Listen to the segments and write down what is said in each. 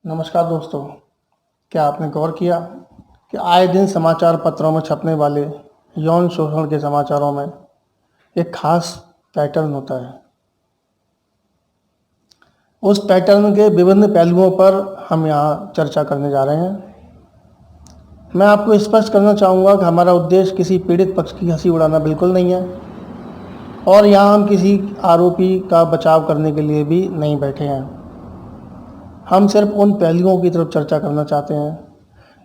नमस्कार दोस्तों, क्या आपने गौर किया कि आए दिन समाचार पत्रों में छपने वाले यौन शोषण के समाचारों में एक खास पैटर्न होता है। उस पैटर्न के विभिन्न पहलुओं पर हम यहाँ चर्चा करने जा रहे हैं। मैं आपको स्पष्ट करना चाहूँगा कि हमारा उद्देश्य किसी पीड़ित पक्ष की हंसी उड़ाना बिल्कुल नहीं है और यहाँ हम किसी आरोपी का बचाव करने के लिए भी नहीं बैठे हैं। हम सिर्फ उन पहलुओं की तरफ चर्चा करना चाहते हैं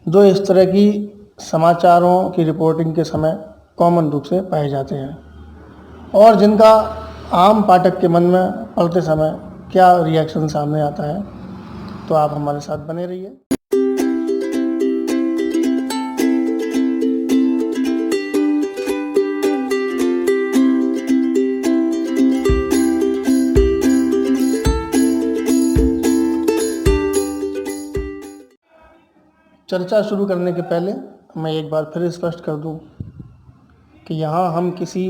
जो इस तरह की समाचारों की रिपोर्टिंग के समय कॉमन रूप से पाए जाते हैं और जिनका आम पाठक के मन में पढ़ते समय क्या रिएक्शन सामने आता है। तो आप हमारे साथ बने रहिए। चर्चा शुरू करने के पहले मैं एक बार फिर स्पष्ट कर दूं कि यहाँ हम किसी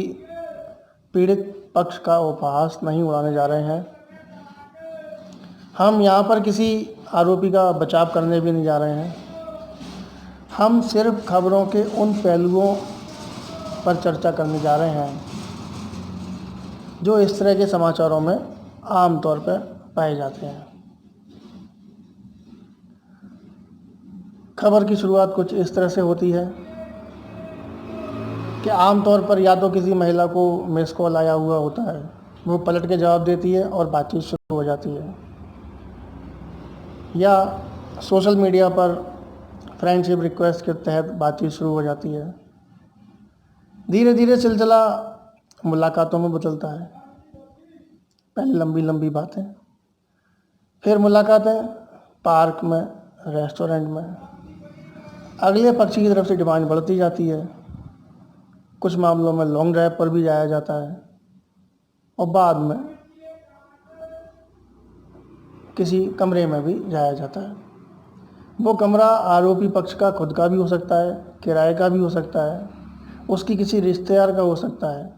पीड़ित पक्ष का उपहास नहीं उड़ाने जा रहे हैं। हम यहाँ पर किसी आरोपी का बचाव करने भी नहीं जा रहे हैं। हम सिर्फ खबरों के उन पहलुओं पर चर्चा करने जा रहे हैं जो इस तरह के समाचारों में आम तौर पर पाए जाते हैं। खबर की शुरुआत कुछ इस तरह से होती है कि आमतौर पर या तो किसी महिला को मिस कॉल आया हुआ होता है, वो पलट के जवाब देती है और बातचीत शुरू हो जाती है, या सोशल मीडिया पर फ्रेंडशिप रिक्वेस्ट के तहत बातचीत शुरू हो जाती है। धीरे धीरे सिलसिला मुलाकातों में बदलता है। पहले लंबी लंबी बातें, फिर मुलाकातें पार्क में, रेस्टोरेंट में। अगले पक्षी की तरफ से डिमांड बढ़ती जाती है। कुछ मामलों में लॉन्ग ड्राइव पर भी जाया जाता है और बाद में किसी कमरे में भी जाया जाता है। वो कमरा आरोपी पक्ष का खुद का भी हो सकता है, किराए का भी हो सकता है, उसकी किसी रिश्तेदार का हो सकता है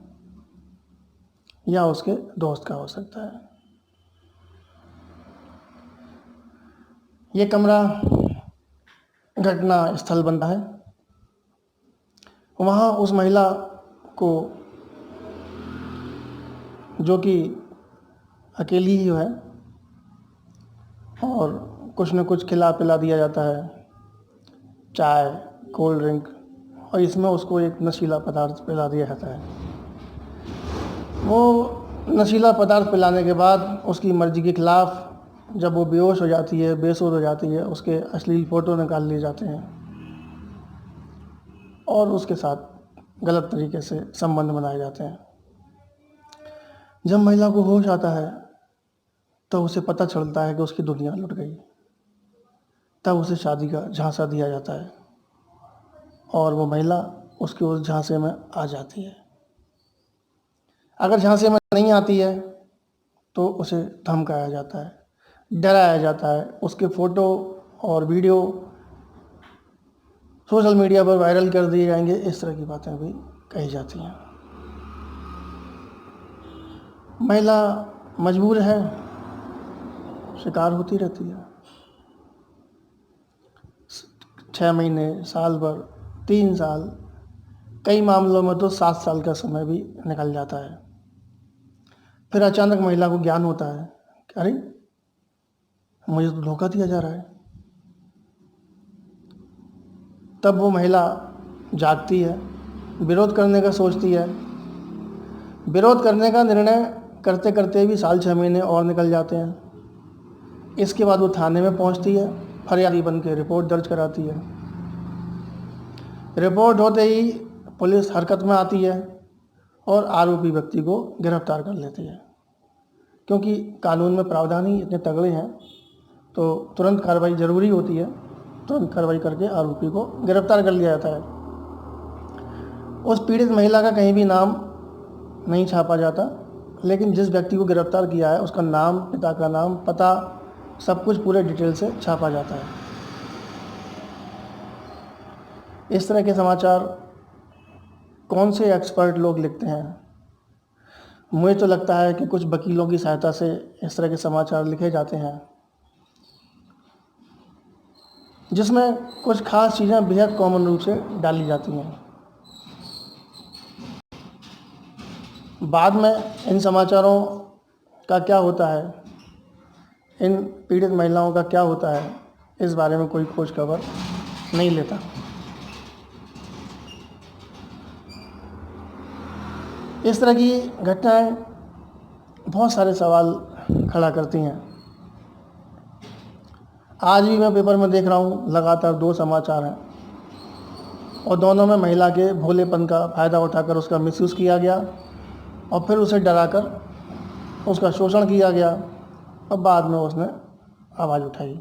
या उसके दोस्त का हो सकता है। ये कमरा घटना स्थल बनता है। वहाँ उस महिला को, जो कि अकेली ही है, और कुछ न कुछ खिला पिला दिया जाता है, चाय, कोल्ड ड्रिंक, और इसमें उसको एक नशीला पदार्थ पिला दिया जाता है। वो नशीला पदार्थ पिलाने के बाद उसकी मर्जी के खिलाफ जब वो बेहोश हो जाती है, बेसुध हो जाती है, उसके अश्लील फ़ोटो निकाल लिए जाते हैं और उसके साथ गलत तरीके से संबंध बनाए जाते हैं। जब महिला को होश आता है तो उसे पता चलता है कि उसकी दुनिया लुट गई। तब उसे शादी का झांसा दिया जाता है और वो महिला उसके उस झांसे में आ जाती है। अगर झांसे में नहीं आती है तो उसे धमकाया जाता है, डराया जाता है, उसके फ़ोटो और वीडियो सोशल मीडिया पर वायरल कर दिए जाएंगे। इस तरह की बातें भी कही जाती हैं। महिला मजबूर है, शिकार होती रहती है। 6 महीने, साल भर, 3 साल, कई मामलों में तो 7 साल का समय भी निकल जाता है। फिर अचानक महिला को ज्ञान होता है कि अरे, मुझे तो धोखा दिया जा रहा है। तब वो महिला जागती है, विरोध करने का सोचती है। विरोध करने का निर्णय करते करते भी साल 6 महीने और निकल जाते हैं। इसके बाद वो थाने में पहुंचती है, फरियादी बन के रिपोर्ट दर्ज कराती है। रिपोर्ट होते ही पुलिस हरकत में आती है और आरोपी व्यक्ति को गिरफ्तार कर लेती है। क्योंकि कानून में प्रावधान ही इतने तगड़े हैं तो तुरंत कार्रवाई ज़रूरी होती है। तुरंत कार्रवाई करके आरोपी को गिरफ्तार कर लिया जाता है। उस पीड़ित महिला का कहीं भी नाम नहीं छापा जाता, लेकिन जिस व्यक्ति को गिरफ्तार किया है उसका नाम, पिता का नाम, पता, सब कुछ पूरे डिटेल से छापा जाता है। इस तरह के समाचार कौन से एक्सपर्ट लोग लिखते हैं? मुझे तो लगता है कि कुछ वकीलों की सहायता से इस तरह के समाचार लिखे जाते हैं। जिसमें कुछ खास चीज़ें बेहद कॉमन रूप से डाली जाती हैं। बाद में इन समाचारों का क्या होता है, इन पीड़ित महिलाओं का क्या होता है, इस बारे में कोई खोज खबर नहीं लेता। इस तरह की घटनाएं बहुत सारे सवाल खड़ा करती हैं। आज भी मैं पेपर में देख रहा हूँ, लगातार 2 समाचार हैं और दोनों में महिला के भोलेपन का फ़ायदा उठाकर उसका मिसयूज़ किया गया और फिर उसे डराकर उसका शोषण किया गया और बाद में उसने आवाज़ उठाई।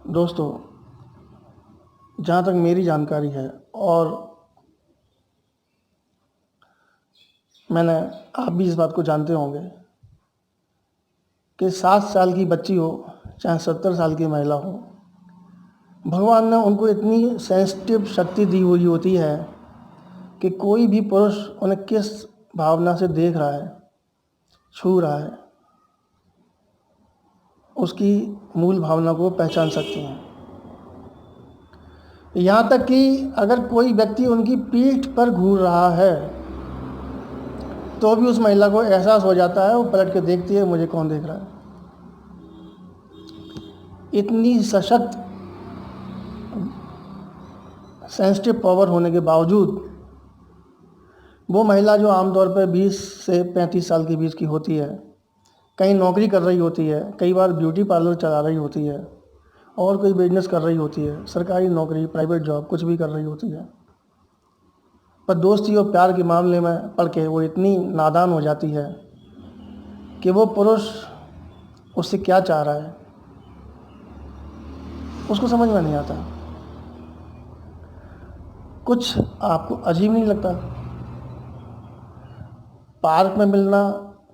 दोस्तों, जहाँ तक मेरी जानकारी है, और मैंने आप भी इस बात को जानते होंगे कि 7 साल की बच्ची हो चाहे 70 साल की महिला हो, भगवान ने उनको इतनी सेंसिटिव शक्ति दी हुई होती है कि कोई भी पुरुष उन्हें किस भावना से देख रहा है, छू रहा है, उसकी मूल भावना को पहचान सकती हैं। यहाँ तक कि अगर कोई व्यक्ति उनकी पीठ पर घूर रहा है तो भी उस महिला को एहसास हो जाता है, वो पलट के देखती है मुझे कौन देख रहा है। इतनी सशक्त सेंसिटिव पावर होने के बावजूद वो महिला जो आमतौर पर 20 से 35 साल के बीच की होती है, कहीं नौकरी कर रही होती है, कई बार ब्यूटी पार्लर चला रही होती है और कोई बिजनेस कर रही होती है, सरकारी नौकरी, प्राइवेट जॉब, कुछ भी कर रही होती है, पर दोस्ती और प्यार के मामले में पड़ के वो इतनी नादान हो जाती है कि वो पुरुष उससे क्या चाह रहा है उसको समझ में नहीं आता। कुछ आपको अजीब नहीं लगता? पार्क में मिलना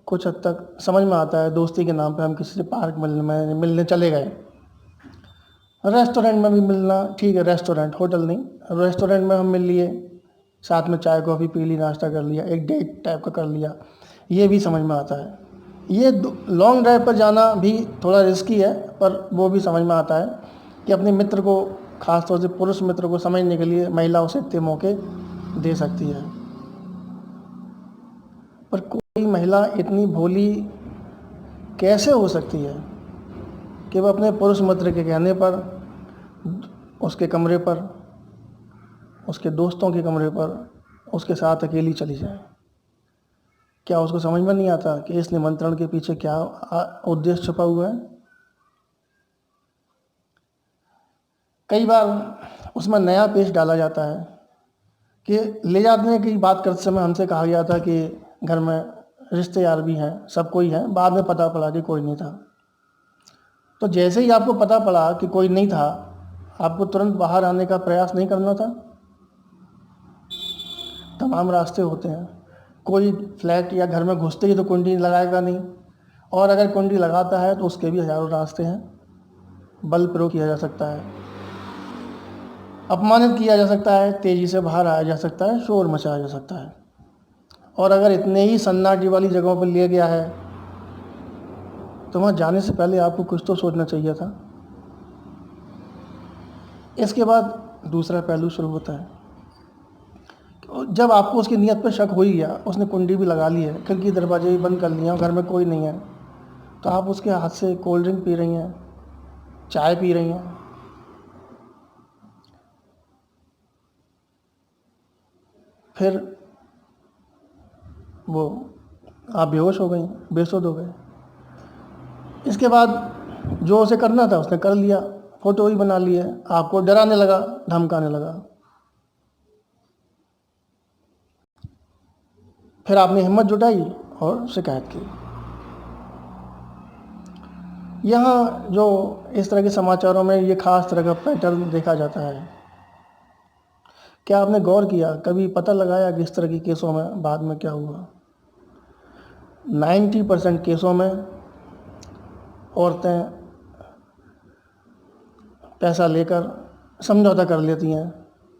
कुछ हद तक समझ में आता है, दोस्ती के नाम पे हम किसी से पार्क मिलने चले गए। रेस्टोरेंट में भी मिलना ठीक है, रेस्टोरेंट, होटल नहीं, रेस्टोरेंट में हम मिल लिए, साथ में चाय कॉफ़ी पी ली, नाश्ता कर लिया, एक डेट टाइप का कर लिया, ये भी समझ में आता है। ये लॉन्ग ड्राइव पर जाना भी थोड़ा रिस्की है, पर वो भी समझ में आता है कि अपने मित्र को, ख़ास तौर से पुरुष मित्र को समझने के लिए महिला उसे इतने मौके दे सकती है। पर कोई महिला इतनी भोली कैसे हो सकती है कि वह अपने पुरुष मित्र के कहने पर उसके कमरे पर, उसके दोस्तों के कमरे पर उसके साथ अकेली चली जाए? क्या उसको समझ में नहीं आता कि इस निमंत्रण के पीछे क्या उद्देश्य छुपा हुआ है? कई बार उसमें नया पेश डाला जाता है कि ले जाने की बात करते समय हमसे कहा गया था कि घर में रिश्तेदार भी हैं, सब कोई है, बाद में पता पड़ा कि कोई नहीं था। तो जैसे ही आपको पता पड़ा कि कोई नहीं था, आपको तुरंत बाहर आने का प्रयास नहीं करना था? तमाम रास्ते होते हैं। कोई फ्लैट या घर में घुसते ही तो कुंडी लगाएगा नहीं, और अगर कुंडी लगाता है तो उसके भी हज़ारों रास्ते हैं। बल प्रयोग किया जा सकता है, अपमानित किया जा सकता है, तेज़ी से बाहर आया जा सकता है, शोर मचाया जा सकता है। और अगर इतने ही सन्नाटी वाली जगहों पर लिया गया है तो वहाँ जाने से पहले आपको कुछ तो सोचना चाहिए था। इसके बाद दूसरा पहलू शुरू होता है। जब आपको उसकी नीयत पर शक हो ही गया, उसने कुंडी भी लगा ली है, खिड़की दरवाजे भी बंद कर लिए और घर में कोई नहीं है, तो आप उसके हाथ से कोल्ड ड्रिंक पी रही हैं, चाय पी रही हैं, फिर वो आप बेहोश हो गई, बेसुध हो गए। इसके बाद जो उसे करना था उसने कर लिया, फ़ोटो ही बना लिए, आपको डराने लगा, धमकाने लगा। फिर आपने हिम्मत जुटाई और शिकायत की। यहाँ जो इस तरह के समाचारों में ये ख़ास तरह का पैटर्न देखा जाता है, क्या आपने गौर किया, कभी पता लगाया कि इस तरह के केसों में बाद में क्या हुआ? 90% केसों में औरतें पैसा लेकर समझौता कर लेती हैं,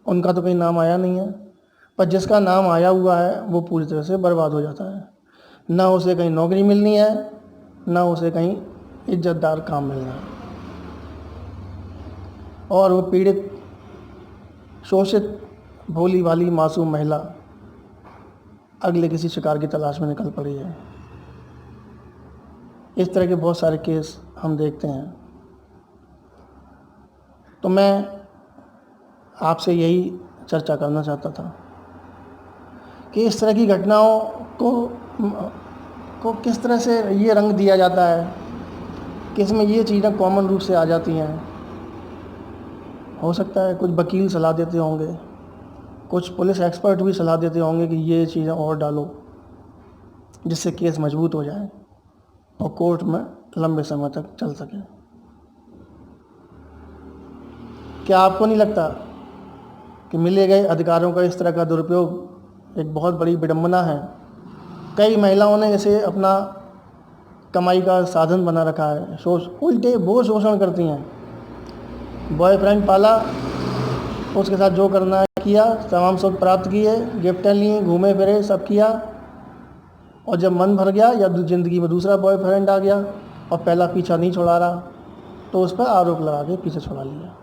उनका तो कहीं नाम आया नहीं है, पर जिसका नाम आया हुआ है वो पूरी तरह से बर्बाद हो जाता है। ना उसे कहीं नौकरी मिलनी है, ना उसे कहीं इज्जतदार काम मिलना है। और वो पीड़ित, शोषित, भोली भाली मासूम महिला अगले किसी शिकार की तलाश में निकल पड़ी है। इस तरह के बहुत सारे केस हम देखते हैं। तो मैं आपसे यही चर्चा करना चाहता था कि इस तरह की घटनाओं को किस तरह से ये रंग दिया जाता है कि इसमें ये चीज़ें कॉमन रूप से आ जाती हैं। हो सकता है कुछ वकील सलाह देते होंगे, कुछ पुलिस एक्सपर्ट भी सलाह देते होंगे कि ये चीज़ें और डालो जिससे केस मजबूत हो जाए और कोर्ट में लंबे समय तक चल सके। क्या आपको नहीं लगता कि मिले गए अधिकारों का इस तरह का दुरुपयोग एक बहुत बड़ी विडंबना है? कई महिलाओं ने इसे अपना कमाई का साधन बना रखा है। उल्टे वो शोषण करती हैं। बॉयफ्रेंड पाला, उसके साथ जो करना है किया, तमाम सुख प्राप्त किए, गिफ्टें लिए, घूमे फिरे, सब किया, और जब मन भर गया या ज़िंदगी में दूसरा बॉयफ्रेंड आ गया और पहला पीछा नहीं छुड़ा रहा तो उस पर आरोप लगा के पीछे छुड़ा लिया।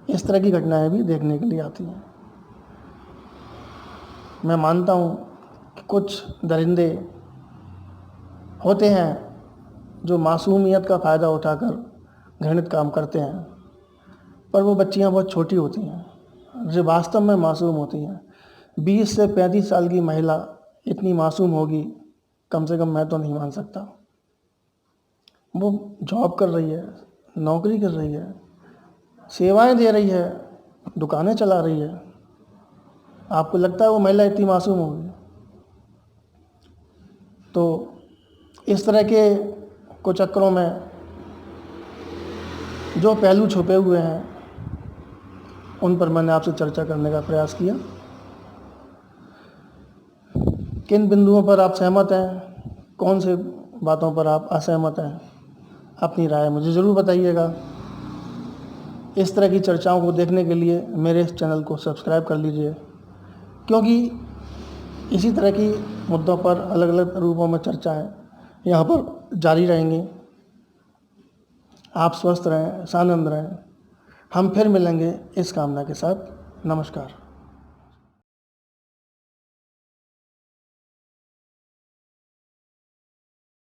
इस तरह की घटनाएं भी देखने के लिए आती हैं। मैं मानता हूँ कि कुछ दरिंदे होते हैं जो मासूमियत का फ़ायदा उठाकर घृणित काम करते हैं, पर वो बच्चियाँ बहुत छोटी होती हैं जो वास्तव में मासूम होती हैं। 20 से 35 साल की महिला इतनी मासूम होगी, कम से कम मैं तो नहीं मान सकता। वो जॉब कर रही है, नौकरी कर रही है, सेवाएं दे रही है, दुकानें चला रही है। आपको लगता है वो महिला इतनी मासूम होगी? तो इस तरह के कुछ चक्करों में जो पहलू छुपे हुए हैं उन पर मैंने आपसे चर्चा करने का प्रयास किया। किन बिंदुओं पर आप सहमत हैं, कौन से बातों पर आप असहमत हैं, अपनी राय मुझे ज़रूर बताइएगा। इस तरह की चर्चाओं को देखने के लिए मेरे इस चैनल को सब्सक्राइब कर लीजिए, क्योंकि इसी तरह की मुद्दों पर अलग अलग रूपों में चर्चाएं यहाँ पर जारी रहेंगी। आप स्वस्थ रहें, सानंद रहें। हम फिर मिलेंगे इस कामना के साथ। नमस्कार।